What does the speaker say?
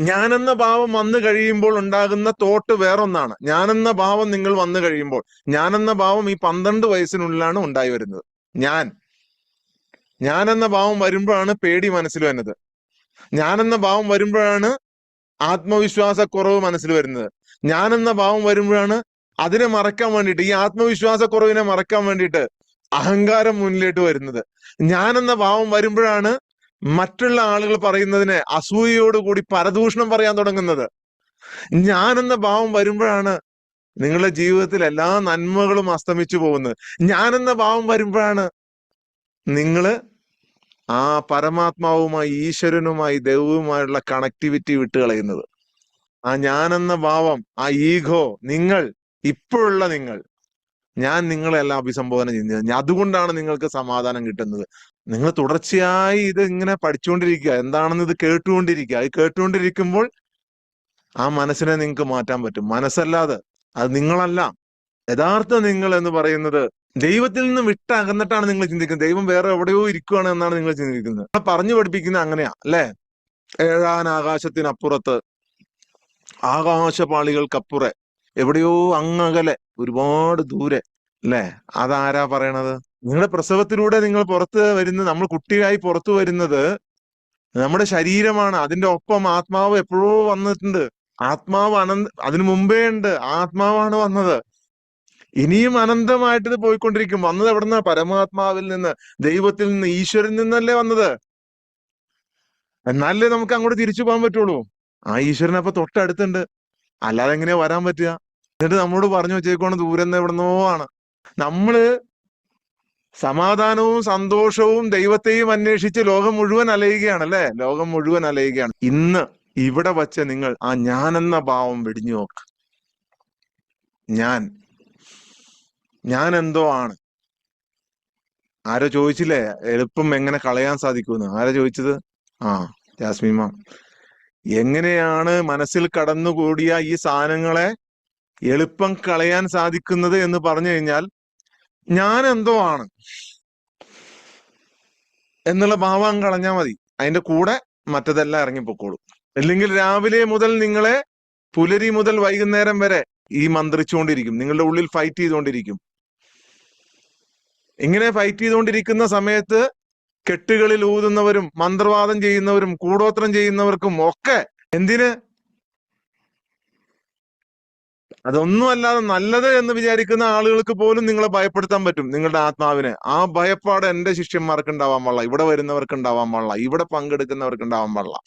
ഞാനെന്ന ഭാവം വന്നു കഴിയുമ്പോൾ ഉണ്ടാകുന്ന തോട്ട് വേറൊന്നാണ്. ഞാനെന്ന ഭാവം നിങ്ങൾ വന്നു കഴിയുമ്പോൾ, ഞാനെന്ന ഭാവം ഈ 12 വയസ്സിനുള്ളിലാണ് ഉണ്ടായി വരുന്നത്. ഞാനെന്ന ഭാവം വരുമ്പോഴാണ് പേടി മനസ്സിൽ വരുന്നത്. ഞാനെന്ന ഭാവം വരുമ്പോഴാണ് ആത്മവിശ്വാസക്കുറവ് മനസ്സിൽ വരുന്നത്. ഞാനെന്ന ഭാവം വരുമ്പോഴാണ് അതിനെ മറക്കാൻ വേണ്ടിയിട്ട്, ഈ ആത്മവിശ്വാസക്കുറവിനെ മറക്കാൻ വേണ്ടിയിട്ട് അഹങ്കാരം മുന്നിലേക്ക് വരുന്നത്. ഞാനെന്ന ഭാവം വരുമ്പോഴാണ് മറ്റുള്ള ആളുകൾ പറയുന്നതിനെ അസൂയയോടുകൂടി പരദൂഷണം പറയാൻ തുടങ്ങുന്നത്. ഞാനെന്ന ഭാവം വരുമ്പോഴാണ് നിങ്ങളുടെ ജീവിതത്തിൽ എല്ലാ നന്മകളും അസ്തമിച്ചു പോകുന്നത്. ഞാനെന്ന ഭാവം വരുമ്പോഴാണ് നിങ്ങള് ആ പരമാത്മാവുമായി, ഈശ്വരനുമായി, ദൈവവുമായുള്ള കണക്ടിവിറ്റി വിട്ടുകളയുന്നത്. ആ ഞാനെന്ന ഭാവം, ആ ഈഗോ, ഇപ്പോഴുള്ള നിങ്ങൾ, ഞാൻ നിങ്ങളെല്ലാം അഭിസംബോധന ചെയ്യുന്നത്. അതുകൊണ്ടാണ് നിങ്ങൾക്ക് സമാധാനം കിട്ടുന്നത്. നിങ്ങൾ തുടർച്ചയായി ഇത് ഇങ്ങനെ പഠിച്ചുകൊണ്ടിരിക്കുക, എന്താണെന്ന് ഇത് കേട്ടുകൊണ്ടിരിക്കുക. ഇത് കേട്ടുകൊണ്ടിരിക്കുമ്പോൾ ആ മനസ്സിനെ നിങ്ങൾക്ക് മാറ്റാൻ പറ്റും. മനസ്സല്ലാതെ, അത് നിങ്ങളല്ല. യഥാർത്ഥ നിങ്ങൾ എന്ന് പറയുന്നത് ദൈവത്തിൽ നിന്ന് വിട്ടകന്നിട്ടാണ് നിങ്ങൾ ചിന്തിക്കുന്നത്. ദൈവം വേറെ എവിടെയോ ഇരിക്കുകയാണ് എന്നാണ് നിങ്ങൾ ചിന്തിക്കുന്നത്. പറഞ്ഞു പഠിപ്പിക്കുന്നത് അങ്ങനെയാ അല്ലെ? ഏഴാൻ ആകാശത്തിനപ്പുറത്ത്, ആകാശപാളികൾക്കപ്പുറെ, എവിടെയോ അങ്ങകലെ, ഒരുപാട് ദൂരെ അല്ലെ? അതാരാ പറയണത്? നിങ്ങളുടെ പ്രസവത്തിലൂടെ നിങ്ങൾ പുറത്ത് വരുന്നത്, നമ്മൾ കുട്ടിയായി പുറത്തു വരുന്നത് നമ്മുടെ ശരീരമാണ്. അതിന്റെ ഒപ്പം ആത്മാവ് എപ്പോഴോ വന്നിട്ടുണ്ട്. ആത്മാവ് അതിനു മുമ്പേ ഉണ്ട്. ആത്മാവാണ് വന്നത്. ഇനിയും അനന്തമായിട്ട് ഇത് പോയിക്കൊണ്ടിരിക്കും. വന്നത് എവിടുന്ന? പരമാത്മാവിൽ നിന്ന്, ദൈവത്തിൽ നിന്ന്, ഈശ്വരൻ നിന്നല്ലേ വന്നത്. എന്നാലേ നമുക്ക് അങ്ങോട്ട് തിരിച്ചു പോകാൻ പറ്റുള്ളൂ. ആ ഈശ്വരൻ അപ്പൊ തൊട്ടടുത്തുണ്ട്. അല്ലാതെ എങ്ങനെയാ വരാൻ പറ്റുക? എന്നിട്ട് നമ്മളോട് പറഞ്ഞു വെച്ചേക്കാണ് ദൂരെന്ന് എവിടുന്നോ ആണ്. നമ്മള് സമാധാനവും സന്തോഷവും ദൈവത്തെയും അന്വേഷിച്ച് ലോകം മുഴുവൻ അലയുകയാണ് അല്ലെ? ലോകം മുഴുവൻ അലയുകയാണ്. ഇന്ന് ഇവിടെ വച്ച് നിങ്ങൾ ആ ഞാനെന്ന ഭാവം വെടിഞ്ഞു നോക്ക്. ഞാൻ എന്തോ ആണ്. ആരോ ചോദിച്ചില്ലേ എളുപ്പം എങ്ങനെ കളയാൻ സാധിക്കുമെന്ന്? ആരാ ചോദിച്ചത്? ആ, ജാസ്മിൻ മാം. എങ്ങനെയാണ് മനസ്സിൽ കടന്നുകൂടിയ ഈ സാധനങ്ങളെ എളുപ്പം കളയാൻ സാധിക്കുന്നത് എന്ന് പറഞ്ഞു കഴിഞ്ഞാൽ, ഞാൻ എന്തോ ആണ് എന്നുള്ള ഭാവം കളഞ്ഞാൽ മതി. അതിന്റെ കൂടെ മറ്റതെല്ലാം ഇറങ്ങിപ്പോക്കോളും. അല്ലെങ്കിൽ രാവിലെ മുതൽ നിങ്ങളെ പുലരി മുതൽ വൈകുന്നേരം വരെ ഈ മന്ത്രിച്ചുകൊണ്ടിരിക്കും. നിങ്ങളുടെ ഉള്ളിൽ ഫൈറ്റ് ചെയ്തുകൊണ്ടിരിക്കും. ഇങ്ങനെ ഫൈറ്റ് ചെയ്തുകൊണ്ടിരിക്കുന്ന സമയത്ത് കെട്ടുകളിൽ ഊതുന്നവരും മന്ത്രവാദം ചെയ്യുന്നവരും കൂടോത്രം ചെയ്യുന്നവർക്കും ഒക്കെ എന്തിന്? അതൊന്നും അല്ലാതെ നല്ലത് എന്ന് വിചാരിക്കുന്ന ആളുകൾക്ക് പോലും നിങ്ങളെ ഭയപ്പെടുത്താൻ പറ്റും, നിങ്ങളുടെ ആത്മാവിനെ. ആ ഭയപ്പാട് എന്റെ ശിഷ്യന്മാർക്ക് ഉണ്ടാവാൻ പാടില്ല, ഇവിടെ വരുന്നവർക്ക് ഉണ്ടാവാൻ പാടില്ല, ഇവിടെ പങ്കെടുക്കുന്നവർക്ക് ഉണ്ടാവാൻ പാടില്ല.